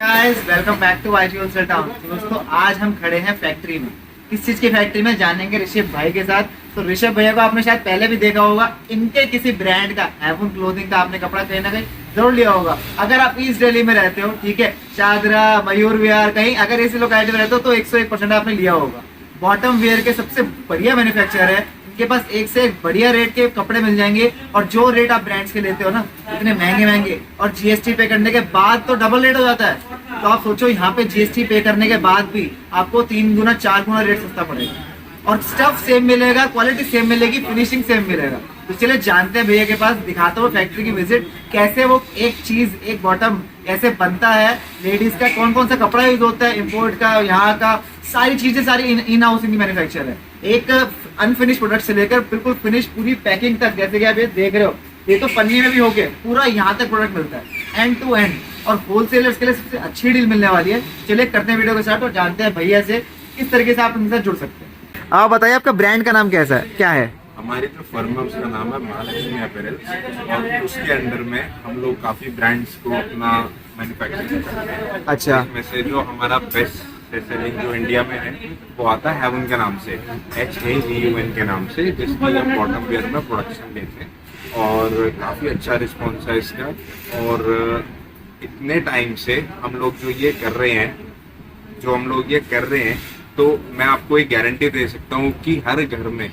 Guys welcome back to YT wholesale town. दोस्तों आज हम खड़े हैं फैक्ट्री में। किस चीज की फैक्ट्री में जानेंगे ऋषभ भाई के साथ। तो ऋषभ भैया को आपने शायद पहले भी देखा होगा, इनके किसी ब्रांड का हेवन क्लोथिंग का आपने कपड़ा कहीं ना कहीं जरूर लिया होगा। अगर आप ईस्ट दिल्ली में रहते हो, ठीक है, चादरा मयूर विहार कहीं अगर ऐसी लोकेलिटी में रहते हो तो 101% आपने लिया होगा। बॉटम वेयर के सबसे बढ़िया मैन्युफैक्चरर है, इनके पास एक से एक बढ़िया रेट के कपड़े मिल जाएंगे। और जो रेट आप ब्रांड्स के लेते हो ना, इतने महंगे महंगे, और जीएसटी पे करने के बाद तो डबल रेट हो जाता है। तो आप सोचो यहाँ पे जीएसटी पे करने के बाद भी आपको 3 गुना 4 गुना रेट सस्ता पड़ेगा, और स्टफ सेम मिलेगा, क्वालिटी सेम मिलेगी, फिनिशिंग सेम मिलेगा। तो चलिए जानते हैं भैया के पास, दिखाता हूँ फैक्ट्री की विजिट, कैसे वो एक चीज एक बॉटम कैसे बनता है, लेडीज का कौन कौन सा कपड़ा यूज होता है, इम्पोर्ट का, यहाँ का, सारी चीजें सारी इन हाउस इनकी मैन्युफैक्चर है। एक अनफिनिश प्रोडक्ट से लेकर बिल्कुल फिनिश पूरी पैकिंग तक, जैसे कि आप ये देख रहे हो, ये तो पन्नी में भी हो गया, पूरा यहाँ तक प्रोडक्ट मिलता है एंड टू एंड। और होलसेलर्स के लिए सबसे अच्छी डील मिलने वाली है। चलिए करते हैं वीडियो के साथ और जानते हैं भैया से किस तरीके से आप इनके साथ जुड़ सकते हैं। आप बताइए आपका ब्रांड का नाम कैसा है, क्या है? हमारे जो फर्म है उसका नाम है महालक्ष्मी अपैरल्स, और उसके अंडर में हम लोग काफी ब्रांड्स को अपना मैन्युफैक्चरिंग करते हैं। अच्छा। इसमें से जो हमारा बेस्ट सेलिंग जो इंडिया में है वो आता है हेवन के नाम से, HAVUN के नाम से, जिसकी हम बॉटम वेयर में प्रोडक्शन लेते हैं। और काफी अच्छा रिस्पॉन्स है इसका। और इतने टाइम से हम लोग जो ये कर रहे हैं, तो मैं आपको एक गारंटी दे सकता हूँ कि हर घर में,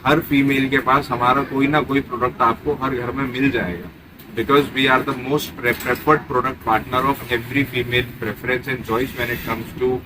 हर फीमेल के पास हमारा कोई ना कोई प्रोडक्ट आपको हर घर में मिल जाएगा। Because we are the most preferred product partner of every female preference and choice when it comes to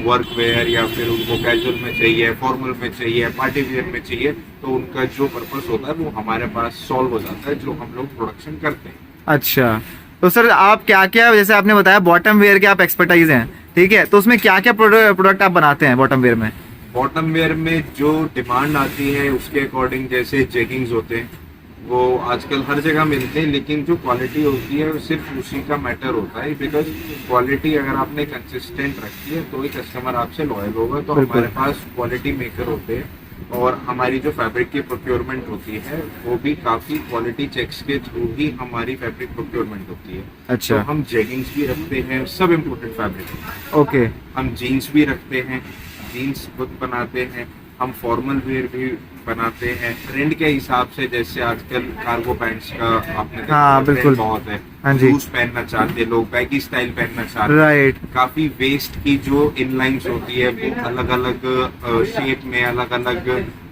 work wear, या फिर उनको कैजुअल में चाहिए, फॉर्मल में चाहिए, पार्टी वेयर में चाहिए, तो उनका जो पर्पस होता है वो हमारे पास सॉल्व हो जाता है, जो हम लोग प्रोडक्शन करते हैं। अच्छा, तो सर आप क्या क्या, जैसे आपने बताया बॉटम वेयर के आप एक्सपर्टाइज हैं, ठीक है, तो उसमें क्या क्या प्रोडक्ट आप बनाते हैं बॉटम वेयर में? बॉटम वेयर में जो डिमांड आती है उसके अकॉर्डिंग, जैसे जेगिंग्स होते हैं वो आजकल हर जगह मिलते हैं, लेकिन जो क्वालिटी होती है वो सिर्फ उसी का मैटर होता है। बिकॉज क्वालिटी अगर आपने कंसिस्टेंट रखी है तो ही कस्टमर आपसे लॉयल होगा। तो हमारे पास क्वालिटी मेकर होते हैं, और हमारी जो फैब्रिक की प्रोक्योरमेंट होती है वो भी काफी क्वालिटी चेक्स के थ्रू ही हमारी फैब्रिक प्रोक्योरमेंट होती है। अच्छा। तो हम जेगिंग्स भी रखते हैं, सब इम्पोर्टेड फैब्रिक। ओके। हम जीन्स भी रखते हैं, जीन्स खुद बनाते हैं, हम फॉर्मल वेयर भी बनाते हैं ट्रेंड के हिसाब से। जैसे आजकल कार्गो पैंट्स का आपने देखा, हाँ, बिल्कुल बहुत है, हाँ जी, लूज पहनना चाहते हैं लोग, बैगी स्टाइल पहनना चाहते हैं, राइट। काफी वेस्ट की जो इनलाइंस होती है वो अलग अलग शेप में, अलग अलग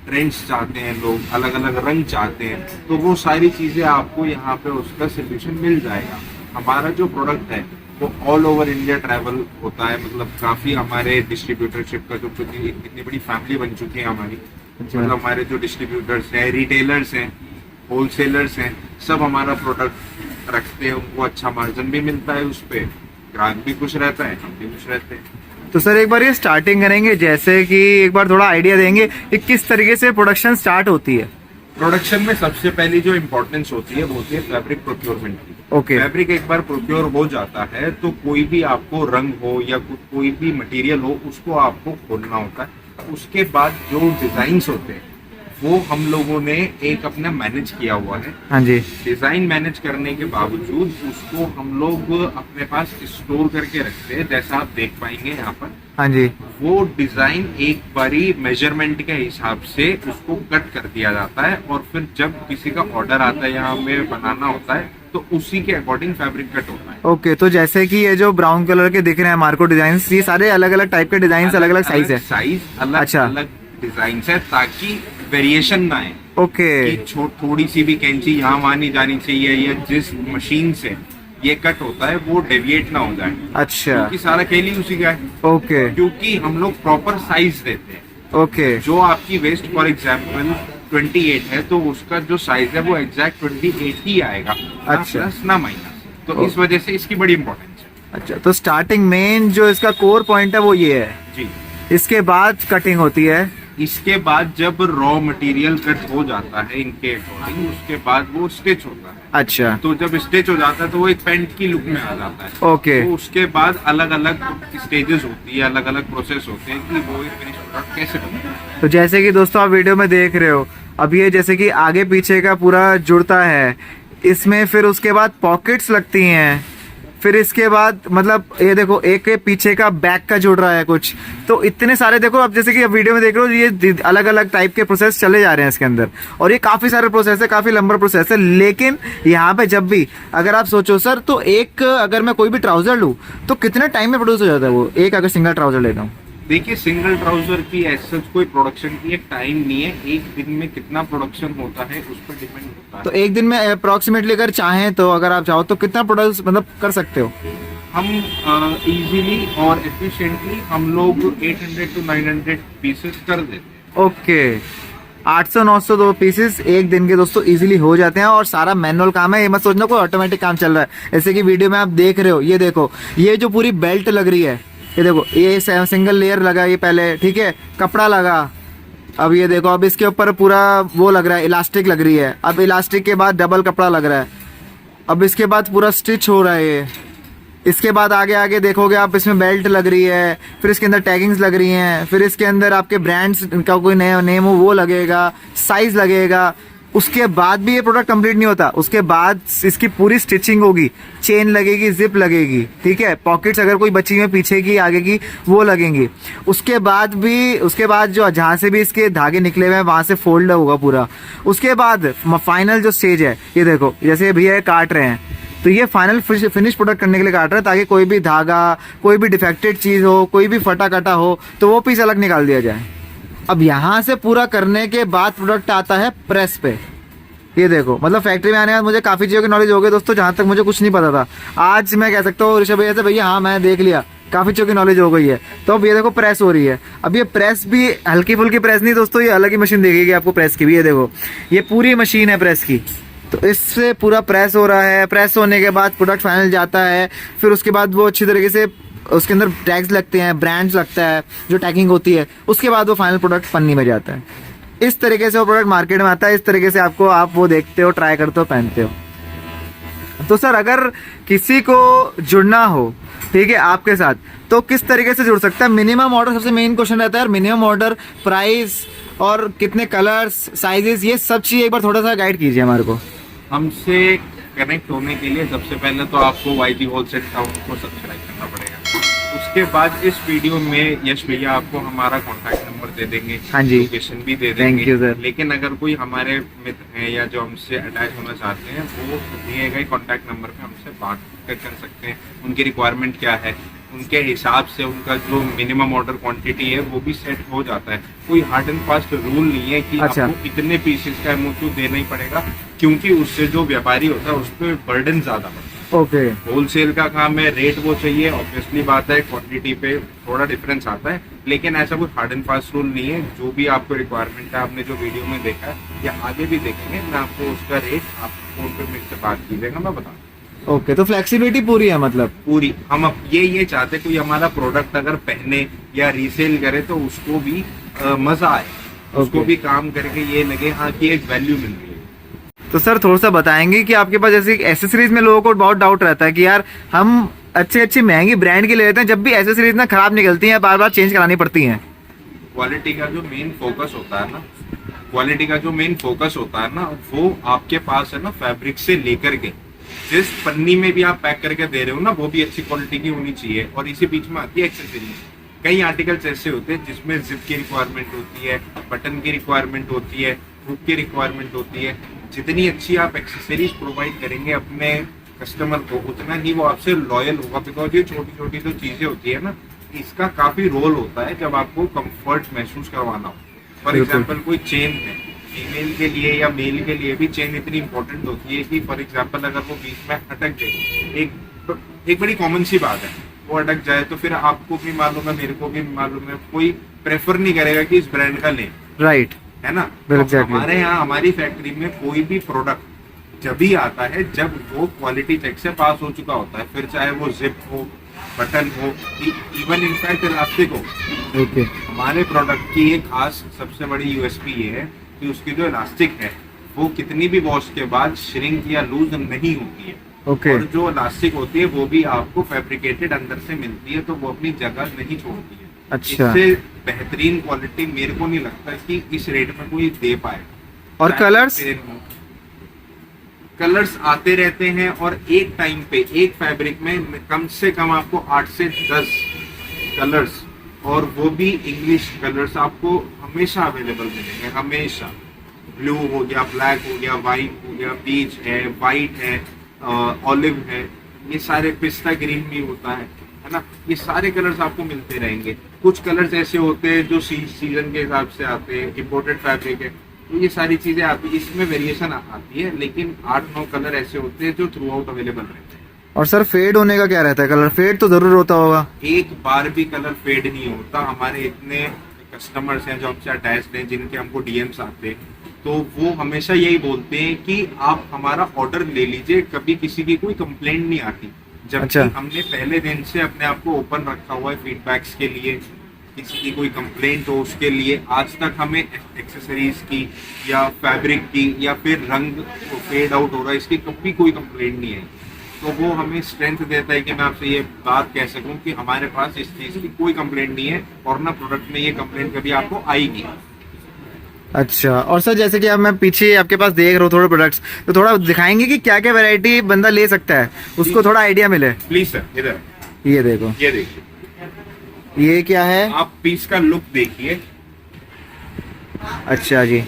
ट्रेंड्स चाहते हैं लोग, अलग अलग रंग चाहते हैं, तो वो सारी चीजें आपको यहाँ पे उसका सोल्यूशन मिल जाएगा। हमारा जो प्रोडक्ट है वो ऑल ओवर इंडिया ट्रैवल होता है, मतलब काफी हमारे डिस्ट्रीब्यूटरशिप का जो इतनी बड़ी फैमिली बन चुकी है हमारी। मतलब हमारे जो डिस्ट्रीब्यूटर्स हैं, रिटेलर्स हैं, होलसेलर्स हैं, सब हमारा प्रोडक्ट रखते हैं, उनको अच्छा मार्जिन भी मिलता है उस पर, ग्राहक भी खुश रहता है, हम भी खुश रहते हैं। तो सर एक बार ये स्टार्टिंग करेंगे, जैसे कि एक बार थोड़ा आइडिया देंगे कि किस तरीके से प्रोडक्शन स्टार्ट होती है? प्रोडक्शन में सबसे पहली जो इम्पोर्टेंस होती है वो होती है फैब्रिक प्रोक्योरमेंट की। ओके। फैब्रिक एक बार प्रोक्योर हो जाता है तो कोई भी आपको रंग हो या कोई भी मटेरियल हो उसको आपको खोलना होता है। उसके बाद जो डिजाइन्स होते हैं वो हम लोगों ने एक अपना मैनेज किया हुआ है। हाँ जी। डिजाइन मैनेज करने के बावजूद उसको हम लोग अपने पास स्टोर करके रखते हैं, जैसा आप देख पाएंगे यहाँ पर। हाँ जी। वो डिजाइन एक बारी मेजरमेंट के हिसाब से उसको कट कर दिया जाता है, और फिर जब किसी का ऑर्डर आता है यहाँ पे बनाना होता है तो उसी के अकॉर्डिंग फैब्रिक कट होता है। ओके, तो जैसे कि ये जो ब्राउन कलर के दिख रहे हैं मार्को डिजाइन, ये सारे अलग अलग टाइप के डिजाइन, अलग अलग साइज है, साइज अलग अच्छा, अलग डिजाइन है, ताकि वेरिएशन ना आए। ओके। कि थोड़ी सी भी कैंची यहाँ वहाँ नहीं जानी चाहिए, या जिस मशीन से ये कट होता है वो डेविएट ना हो जाए। अच्छा। क्योंकि सारा खेल ही उसी का है। ओके। क्योंकि हम लोग प्रॉपर साइज देते हैं। ओके। जो आपकी वेस्ट फॉर एग्जाम्पल 28 है तो उसका जो साइज है वो एग्जैक्ट 28 ही आएगा, ना प्लस ना माइनस। तो इस वजह से इसकी बड़ी इंपॉर्टेंस है। अच्छा, तो स्टार्टिंग मेन जो इसका कोर पॉइंट है वो ये है जी। इसके बाद कटिंग होती है। इसके बाद जब रॉ मटेरियल कट हो जाता है इनके अकॉर्डिंग, उसके बाद वो स्टिच होता है। अच्छा। तो जब स्टिच हो जाता है तो वो एक पैंट की लुक में आ जाता है। ओके। तो उसके बाद अलग अलग स्टेजेस होती है, अलग अलग प्रोसेस होते हैं कि वो फिनिश प्रोडक्ट कैसे बनता है। तो जैसे कि दोस्तों आप वीडियो में देख रहे हो, अब ये जैसे कि आगे पीछे का पूरा जुड़ता है, इसमें फिर उसके बाद पॉकेट्स लगती हैं, फिर इसके बाद मतलब ये देखो एक के पीछे का बैक का जुड़ रहा है कुछ, तो इतने सारे देखो अब जैसे कि अब वीडियो में देख रहे हो ये अलग अलग टाइप के प्रोसेस चले जा रहे हैं इसके अंदर, और ये काफी सारे प्रोसेस है, काफी लंबा प्रोसेस है। लेकिन यहाँ पे जब भी अगर आप सोचो सर, तो एक अगर मैं कोई भी ट्राउजर लूँ तो कितने टाइम में प्रोड्यूस हो जाता है वो, एक अगर सिंगल ट्राउजर लेता हूँ? देखिए, सिंगल ट्राउजर की ऐसा कोई प्रोडक्शन की एक टाइम नहीं है, एक दिन में कितना प्रोडक्शन होता है उस पर डिपेंड होता है। तो एक दिन में अप्रोक्सीमेटली अगर चाहें तो, अगर आप चाहो तो कितना प्रोडक्ट मतलब कर सकते हो? हम इजीली और एफिशिएंटली हम लोग 800 to 900 पीसेस कर देते हैं। ओके, 800-900 दो पीसेस एक दिन के दोस्तों इजीली हो जाते हैं, और सारा मैनुअल काम है, ये मत सोचना कोई ऑटोमेटिक काम चल रहा है। जैसे कि वीडियो में आप देख रहे हो, ये देखो ये जो पूरी बेल्ट लग रही है, ये देखो ये सिंगल लेयर लगा ये पहले, ठीक है, कपड़ा लगा, अब ये देखो अब इसके ऊपर पूरा वो लग रहा है, इलास्टिक लग रही है, अब इलास्टिक के बाद डबल कपड़ा लग रहा है, अब इसके बाद पूरा स्टिच हो रहा है ये, इसके बाद आगे आगे देखोगे आप इसमें बेल्ट लग रही है, फिर इसके अंदर टैगिंग्स लग रही हैं, फिर इसके अंदर आपके ब्रांड्स का कोई नया नेम हो वो लगेगा, साइज लगेगा। उसके बाद भी ये प्रोडक्ट कंप्लीट नहीं होता, उसके बाद इसकी पूरी स्टिचिंग होगी, चेन लगेगी, जिप लगेगी, ठीक है, पॉकेट्स अगर कोई बची हुई पीछे की आगे की वो लगेंगी। उसके बाद जो जहाँ से भी इसके धागे निकले हुए हैं वहाँ से फोल्ड होगा पूरा। उसके बाद फाइनल जो स्टेज है, ये देखो जैसे भैया ये काट रहे हैं, तो ये फाइनल फिनिश प्रोडक्ट करने के लिए काट रहे हैं, ताकि कोई भी धागा, कोई भी डिफेक्टेड चीज़ हो, कोई भी फटा कटा हो तो वो पीस अलग निकाल दिया जाए। अब यहाँ से पूरा करने के बाद प्रोडक्ट आता है प्रेस पे। ये देखो मतलब फैक्ट्री में आने के बाद मुझे काफ़ी चीज़ों की नॉलेज हो गई दोस्तों, जहाँ तक मुझे कुछ नहीं पता था। आज मैं कह सकता हूँ ऋषभ भैया से, भैया हाँ मैं देख लिया, काफ़ी चीज़ों की नॉलेज हो गई है। तो अब ये देखो प्रेस हो रही है। अब ये प्रेस भी हल्की फुल्की प्रेस नहीं दोस्तों, ये अलग ही मशीन देखेगी आपको प्रेस की भी। ये देखो ये पूरी मशीन है प्रेस की, तो इससे पूरा प्रेस हो रहा है। प्रेस होने के बाद प्रोडक्ट फाइनल जाता है, फिर उसके बाद वो अच्छी तरीके से उसके अंदर टैग्स लगते हैं, ब्रांड्स लगता है, जो टैगिंग होती है, उसके बाद वो फाइनल प्रोडक्ट पन्नी में जाता है। इस तरीके से वो प्रोडक्ट मार्केट में आता है, इस तरीके से आपको आप वो देखते हो, ट्राई करते हो, पहनते हो। तो सर अगर किसी को जुड़ना हो, ठीक है, आपके साथ, तो किस तरीके से जुड़ सकता है? मिनिमम ऑर्डर सबसे मेन क्वेश्चन रहता है, मिनिमम ऑर्डर, प्राइस और कितने कलर्स, साइजेस, ये सब चीज़ एक बार थोड़ा सा गाइड कीजिए हमारे को। हमसे कनेक्ट होने के लिए सबसे पहले तो आपको YG होलसेल टाउन को सब्सक्राइब करना पड़ेगा। उसके बाद इस वीडियो में यश भैया आपको हमारा कॉन्टैक्ट नंबर दे देंगे, हाँ जी, लोकेशन भी दे थैंक यू देंगे। सर। लेकिन अगर कोई हमारे मित्र हैं या जो हमसे अटैच होना चाहते हैं, वो दिए गए कॉन्टैक्ट नंबर पे हमसे बात कर सकते हैं। उनकी रिक्वायरमेंट क्या है, उनके हिसाब से उनका जो मिनिमम ऑर्डर क्वांटिटी है वो भी सेट हो जाता है। कोई हार्ड एंड फास्ट रूल नहीं है कि अच्छा, आपको इतने पीसेस का MOQ देना ही पड़ेगा, क्योंकि उससे जो व्यापारी होता है उस पर बर्डन ज्यादा पड़ता है। ओके, होलसेल का काम है, रेट वो चाहिए, ऑब्वियसली बात है, क्वांटिटी पे थोड़ा डिफरेंस आता है, लेकिन ऐसा कोई हार्ड एंड फास्ट रूल नहीं है। जो भी आपको रिक्वायरमेंट है, आपने जो वीडियो में देखा है या आगे भी देखेंगे, मैं आपको उसका रेट आप फोन पे मेरे से बात कीजिएगा, मैं बता। ओके, तो फ्लेक्सिबिलिटी पूरी है मतलब पूरी। हम अब ये चाहते कोई हमारा प्रोडक्ट अगर पहने या रीसेल करे तो उसको भी मजा आए, उसको भी काम करके ये लगे हाँ कि एक वैल्यू मिल रही है। तो सर थोड़ा सा बताएंगे कि आपके पास जैसे एसेसरीज में लोगों को बहुत डाउट रहता है कि यार हम अच्छी महंगी ब्रांड की ले लेते हैं, जब भी एसेसरीज ना खराब निकलती हैं, बार बार चेंज करानी पड़ती हैं। क्वालिटी का जो मेन फोकस होता है ना, वो आपके पास है ना, फैब्रिक से लेकर के जिस पन्नी में भी आप पैक करके दे रहे हो ना, वो भी अच्छी क्वालिटी की होनी चाहिए। और इसी बीच में आती है एक्सेसरीज। कई आर्टिकल्स ऐसे होते हैं जिसमें जिप की रिक्वायरमेंट होती है, बटन की रिक्वायरमेंट होती है, हुक की रिक्वायरमेंट होती है। जितनी अच्छी आप एक्सेसरीज प्रोवाइड करेंगे अपने कस्टमर को, उतना ही वो आपसे लॉयल होगा। बिकॉज ये छोटी छोटी जो चीजें होती है ना, इसका काफी रोल होता है जब आपको कंफर्ट महसूस करवाना हो। फॉर एग्जाम्पल कोई चेन है, फीमेल के लिए या मेल के लिए भी चेन इतनी इंपॉर्टेंट होती है कि फॉर एग्जाम्पल अगर वो बीच में अटक जाए, एक बड़ी कॉमन सी बात है, वो अटक जाए तो फिर आपको भी मालूम है, मेरे को भी मालूम है, कोई प्रेफर नहीं करेगा कि इस ब्रांड का लें, राइट, है ना। तो हमारे यहाँ हमारी फैक्ट्री में कोई भी प्रोडक्ट जब भी आता है जब वो क्वालिटी चेक से पास हो चुका होता है, फिर चाहे वो जिप हो, बटन हो, इवन इनफैक्ट इलास्टिक हो। ओके, हमारे प्रोडक्ट की एक खास सबसे बड़ी USP ये है कि उसकी जो इलास्टिक है वो कितनी भी वॉश के बाद श्रिंक या लूज नहीं होती है। ओके, और जो इलास्टिक होती है वो भी आपको फैब्रिकेटेड अंदर से मिलती है, तो वो अपनी जगह नहीं छोड़ती है। अच्छा, इससे बेहतरीन क्वालिटी मेरे को नहीं लगता कि इस रेट में कोई दे पाए। और कलर्स? कलर्स आते रहते हैं और एक टाइम पे एक फैब्रिक में कम से कम आपको 8 से 10 कलर्स, और वो भी इंग्लिश कलर्स आपको हमेशा अवेलेबल मिलेंगे, हमेशा। ब्लू हो गया, ब्लैक हो गया, वाइट हो गया, पीच है, वाइट है, ऑलिव है, ये सारे, पिस्ता ग्रीन भी होता है ना, ये सारे कलर्स आपको मिलते रहेंगे। कुछ कलर्स ऐसे होते हैं जो सीजन के हिसाब से आते हैं, इम्पोर्टेड फैब्रिक है, तो ये सारी चीजें आती है, इसमें वेरिएशन आती है, लेकिन 8-9 कलर ऐसे होते हैं जो थ्रू आउट अवेलेबल रहते हैं। और सर फेड होने का क्या रहता है? कलर फेड तो जरूर होता होगा। एक बार भी कलर फेड नहीं होता। हमारे इतने कस्टमर्स हैं जो हमसे अटैच्ड हैं, जिनके हमको डीएम्स आते हैं, तो वो हमेशा यही बोलते हैं कि आप हमारा ऑर्डर ले लीजिए, कभी किसी की कोई कंप्लेंट नहीं आती। जबकि अच्छा। हमने पहले दिन से अपने आप को ओपन रखा हुआ है फीडबैक्स के लिए, किसी की कोई कंप्लेंट हो उसके लिए। आज तक हमें एक्सेसरीज की या फैब्रिक की या फिर रंग फेड आउट हो रहा है, इसकी कभी कोई कंप्लेंट नहीं है। तो वो हमें स्ट्रेंथ देता है कि मैं आपसे ये बात कह सकूं कि हमारे पास इस चीज़ की कोई कंप्लेंट नहीं है, और ना प्रोडक्ट में ये कंप्लेंट कभी आपको आएगी। अच्छा, और सर जैसे कि अब मैं पीछे आपके पास देख रहा हूँ थोड़े प्रोडक्ट्स, तो थोड़ा दिखाएंगे कि क्या क्या वैरायटी बंदा ले सकता है, उसको थोड़ा आइडिया मिले। प्लीज सर, इधर ये देखो, ये देखिए, ये क्या है? आप पीस का लुक देखिए। अच्छा जी,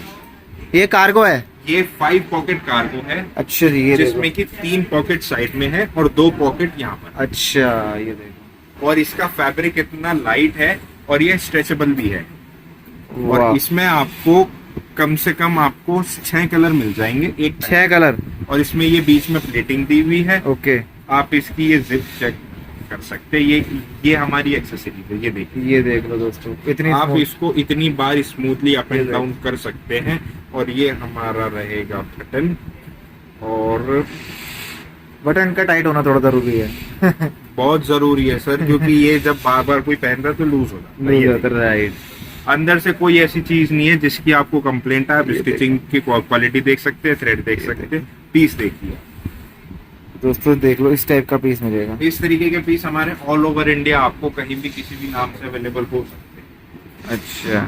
ये कार्गो है? ये 5 पॉकेट कार्गो है। अच्छा जी, ये देखो। जिसमें कि 3 पॉकेट साइड में है और 2 पॉकेट यहाँ पर। अच्छा, ये देखो। और इसका फैब्रिक इतना लाइट है और ये स्ट्रेचेबल भी है। वाह। और इसमें आपको कम से कम आपको 6 कलर मिल जाएंगे, एक 6 कलर। और इसमें ये बीच में प्लेटिंग दी हुई है। ओके, आप इसकी ये जिप चेक कर सकते हैं। ये हमारी एक्सेसरीज है, ये देखिए। ये देख लो दोस्तों, इतनी आप smooth। इसको इतनी बार स्मूथली अप ये एंड देखो। डाउन कर सकते हैं। और ये हमारा रहेगा बटन, और बटन का टाइट होना थोड़ा जरूरी है। बहुत जरूरी है सर, क्योंकि ये जब बार बार कोई पहन रहा है तो लूज हो जाता है। नहीं ये होता, राइट। अंदर से कोई ऐसी चीज नहीं है जिसकी आपको कंप्लेंट है। आप स्टिचिंग की क्वालिटी देख सकते हैं, थ्रेड देख सकते हैं, पीस देखिए। दोस्तों देख लो, इस टाइप का पीस मिलेगा। इस तरीके के पीस हमारे ऑल ओवर इंडिया आपको कहीं भी किसी भी नाम से अवेलेबल हो सकते हैं। अच्छा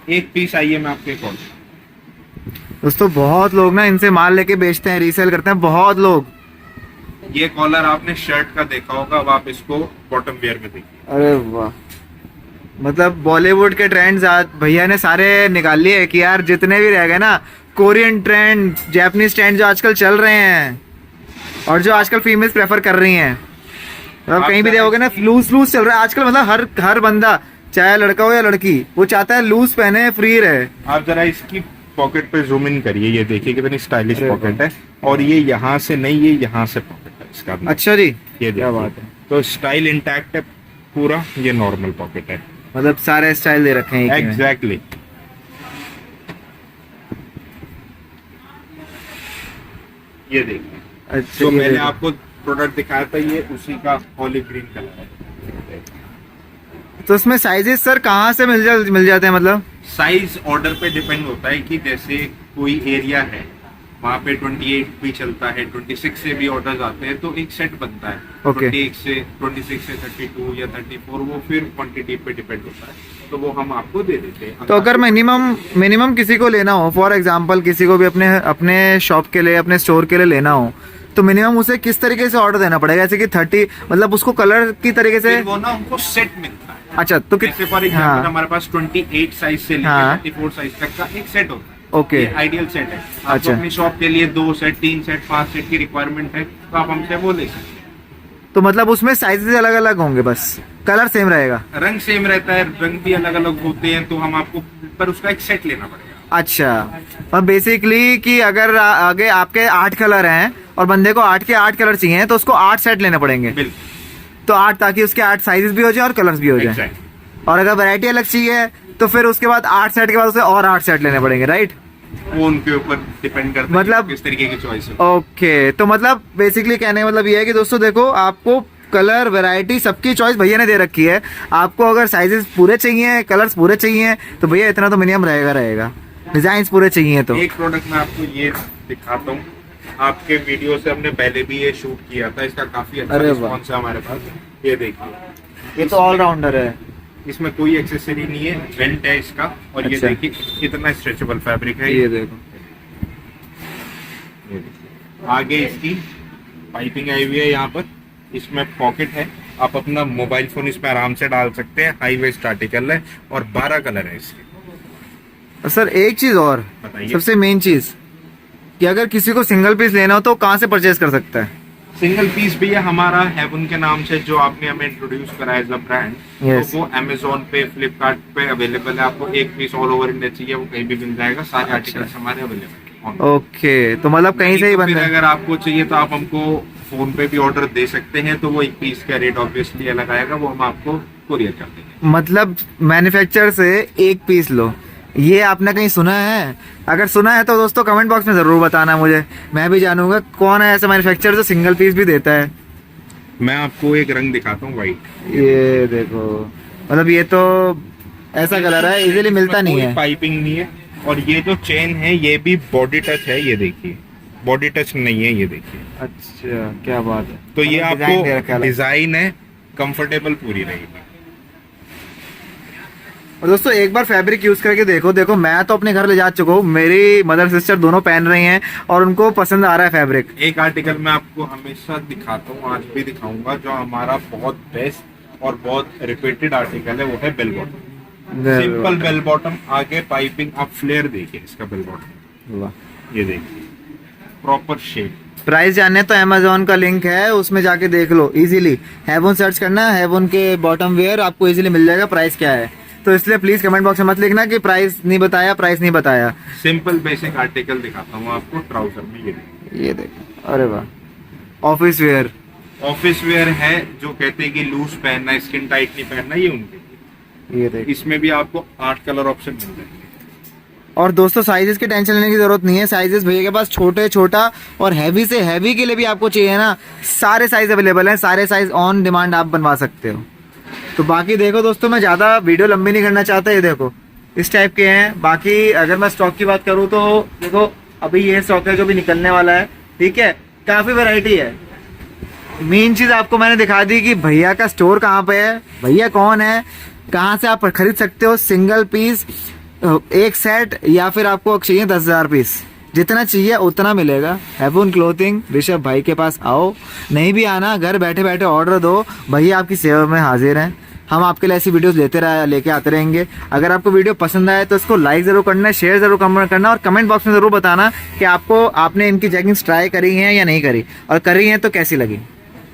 एक पीस आइए मैं आपको एक और। दोस्तों, बहुत लोग ना इनसे माल लेके बेचते हैं, रीसेल करते हैं बहुत लोग। ये कॉलर आपने शर्ट का देखा होगा, अब आप इसको बॉटम वेयर में देखिए। अरे वाह, मतलब बॉलीवुड के ट्रेंड्स आज भैया ने सारे निकाल लिए कि यार जितने भी रह गए ना, कोरियन ट्रेंड, जापानीज ट्रेंड जो आजकल चल रहे हैं और जो आजकल फीमेल्स प्रेफर कर रही हैं, मतलब कहीं भी देखोगे ना लूज लूज चल रहा है आजकल। मतलब हर बंदा, चाहे लड़का हो या लड़की, वो चाहता है लूज पहने, फ्री रहे। आप जरा इसकी पॉकेट पे जूम इन करिए, ये देखिए कितनी स्टाइलिश अरे पॉकेट है। और ये यहाँ से नहीं, ये यहाँ से पॉकेट है इसका। अच्छा जी, ये क्या देखिए। बात है। तो स्टाइल इंटैक्ट है पूरा, ये नॉर्मल पॉकेट है। मतलब सारे स्टाइल दे रखे हैं एक ही में। एग्जैक्टली। ये देखिए, अच्छा, जो ये मैंने देखो। आपको प्रोडक्ट दिखाया था, ये उसी का ऑलिव ग्रीन कलर है। तो इसमें साइजेस सर कहाँ से मिल जाते हैं? मतलब साइज ऑर्डर पे डिपेंड होता है कि जैसे कोई एरिया है वहाँ पे 28 भी चलता है, 26 से भी ऑर्डर्स आते हैं, तो एक सेट बनता है। Okay. 26 से 32 या 34, वो फिर क्वांटिटी पे डिपेंड होता है, तो वो हम आपको दे देते हैं। तो अगर मिनिमम किसी को लेना हो, फॉर एग्जांपल किसी को भी अपने शॉप के लिए, अपने स्टोर के लिए लेना हो, तो मिनिमम उसे किस तरीके से ऑर्डर देना पड़ेगा? जैसे कि 30, मतलब उसको कलर की तरीके से। फिर वो ना उनको सेट मिलता है। अच्छा, तो जैसे फॉर एग्जांपल हमारे पास 28 साइज से हाँ। लेकर 34 साइज तक का एक सेट होता है। ओके, आइडियल सेट है। आपको अच्छा। अपनी शॉप के लिए 2 सेट, 3 सेट, 5 सेट की रिक्वायरमेंट है, तो आप हमसे वो ले सकते हैं। तो मतलब उसमें साइजेस अलग अलग होंगे, बस कलर सेम रहेगा? रंग सेम रहता है, रंग भी अलग अलग होते हैं, तो हम आपको पर उसका एक सेट लेना पड़ेगा। अच्छा, और बेसिकली कि अगर आगे आपके 8 कलर हैं और बंदे को 8 के 8 कलर चाहिए, तो उसको 8 सेट लेने पड़ेंगे। बिल्कुल। तो 8, ताकि उसके 8 साइजेस भी हो जाए और कलर्स भी हो जाए। Exactly. और अगर वैरायटी अलग चाहिए तो फिर उसके बाद 8 सेट के बाद उसे और 8 सेट लेने पड़ेंगे, राइट? वो उनके ऊपर डिपेंड करता है मतलब कि किस तरीके की चॉइस है। ओके, तो मतलब बेसिकली कहने का मतलब ये है कि दोस्तों देखो, आपको कलर, वैरायटी, सबकी चॉइस भैया ने दे रखी है। आपको अगर साइजेस पूरे चाहिए, कलर्स पूरे चाहिए, तो भैया इतना तो मिनिमम रहेगा। डिजाइन पूरे चाहिए तो। एक प्रोडक्ट मैं आपको ये दिखाता हूँ, आपके वीडियो से हमने पहले भी ये शूट किया था, इसका काफी अच्छा अरे वाह। रिस्पॉन्स है हमारे पास। ये देखिए, ये तो ऑलराउंडर है। इसमें कोई एक्सेसरी नहीं है, वेंट है इसका। और अच्छा। ये देखिए कितना स्ट्रेचेबल फैब्रिक है। ये देखो, ये देखिए। आगे इसकी पाइपिंग आई हुई है यहाँ पर, इसमें पॉकेट है, आप अपना मोबाइल फोन इसमें आराम से डाल सकते हैं। हाई वेस्ट आर्टिकल है और 12 कलर है इसके। और सर एक चीज और, बताइए। सबसे मेन चीज कि अगर किसी को सिंगल पीस लेना हो तो कहाँ से परचेज कर सकता है? सिंगल पीस भी है हमारा हेवन के नाम से, जो आपने हमें इंट्रोड्यूस करा एज अ ब्रांड, Yes. तो वो अमेजोन पे, फ्लिपकार्ट पे अवेलेबल है। आपको एक पीस ऑल ओवर इंडिया चाहिए वो कहीं भी मिल जाएगा। सारे आर्टिकल्स हमारे अवेलेबल है। ओके, तो मतलब कहीं से ही बन फिर रहा है। अगर आपको चाहिए तो आप हमको फोन पे भी ऑर्डर दे सकते हैं, तो वो एक पीस का रेट ऑब्वियसली अलग आएगा, वो हम आपको कुरियर कर देंगे। मतलब मैन्युफैक्चर से एक पीस लो, ये आपने कहीं सुना है? अगर सुना है तो दोस्तों कमेंट बॉक्स में ज़रूर बताना मुझे, मैं भी जानूंगा कौन है ऐसा मैन्युफैक्चर जो सिंगल पीस भी देता है। मैं आपको एक रंग दिखाता हूँ, व्हाइट। ये देखो, मतलब ये तो ऐसा कलर है इजीली मिलता नहीं है। पाइपिंग नहीं है। और ये जो चेन है ये भी बॉडी टच है, ये देखिए बॉडी टच नहीं है, ये देखिए। अच्छा, क्या बात है। तो ये मतलब डिजाइन दे रखा आपको है। डिजाइन है, कंफर्टेबल पूरी रहेगी। और दोस्तों एक बार फैब्रिक यूज करके देखो, देखो मैं तो अपने घर ले जा चुका हूँ, मेरी मदर सिस्टर दोनों पहन रही हैं और उनको पसंद आ रहा है फैब्रिक। एक आर्टिकल मैं आपको हमेशा दिखाता हूँ, आज भी दिखाऊंगा, जो हमारा बहुत बेस्ट और बहुत रिपीटेड आर्टिकल है, वो है bell bottom. Simple bell bottom, आगे पाइपिंग। आप फ्लेयर देखिए इसका बेल बॉटम, वाह। ये देखिए प्रॉपर शेप। प्राइस जानने तो अमेजोन का लिंक है, उसमें जाके देख लो इजीली। हेवन सर्च करना है, हेवन के बॉटम वेयर आपको इजीली मिल जाएगा। प्राइस क्या है तो इसलिए प्लीज कमेंट बॉक्स में मत लिखना कि प्राइस नहीं बताया, प्राइस नहीं बताया। सिंपल बेसिक आर्टिकल दिखाता हूँ आपको, ट्राउजर में ये देखिए। ये देखो, अरे वाह, ऑफिस वेयर। ऑफिस वेयर है, जो कहते हैं कि लूज पहनना, स्किन टाइट नहीं पहनना, ये उनके। ये देखो, इसमें भी आपको 8 कलर ऑप्शन मिल जाएंगे। और दोस्तों साइजेस की टेंशन लेने की जरूरत नहीं है। साइजेस भैया के पास छोटे छोटा और हैवी से हैवी के लिए भी आपको चाहिए ना, सारे साइज अवेलेबल हैं, सारे साइज ऑन डिमांड आप बनवा सकते हो। तो बाकी देखो दोस्तों, मैं ज़्यादा वीडियो लंबी नहीं करना चाहता, ये देखो इस टाइप के हैं। बाकी अगर मैं स्टॉक की बात करूँ तो देखो अभी ये स्टॉक है जो भी निकलने वाला है, ठीक है, काफ़ी वैरायटी है। मेन चीज़ आपको मैंने दिखा दी कि भैया का स्टोर कहाँ पे है, भैया कौन है, कहाँ से आप खरीद सकते हो सिंगल पीस, एक सेट, या फिर आपको चाहिए 10,000 पीस, जितना चाहिए उतना मिलेगा। हेवन क्लोथिंग, ऋषभ भाई के पास आओ, नहीं भी आना घर बैठे बैठे ऑर्डर दो, भैया आपकी सेवा में हाजिर हैं। हम आपके लिए ऐसी वीडियोस लेके आते रहेंगे। अगर आपको वीडियो पसंद आए तो इसको लाइक ज़रूर करना, शेयर ज़रूर करना और कमेंट बॉक्स में ज़रूर बताना कि आपने इनकी जैगिंग्स ट्राई करी हैं या नहीं करी, और करी हैं तो कैसी लगी।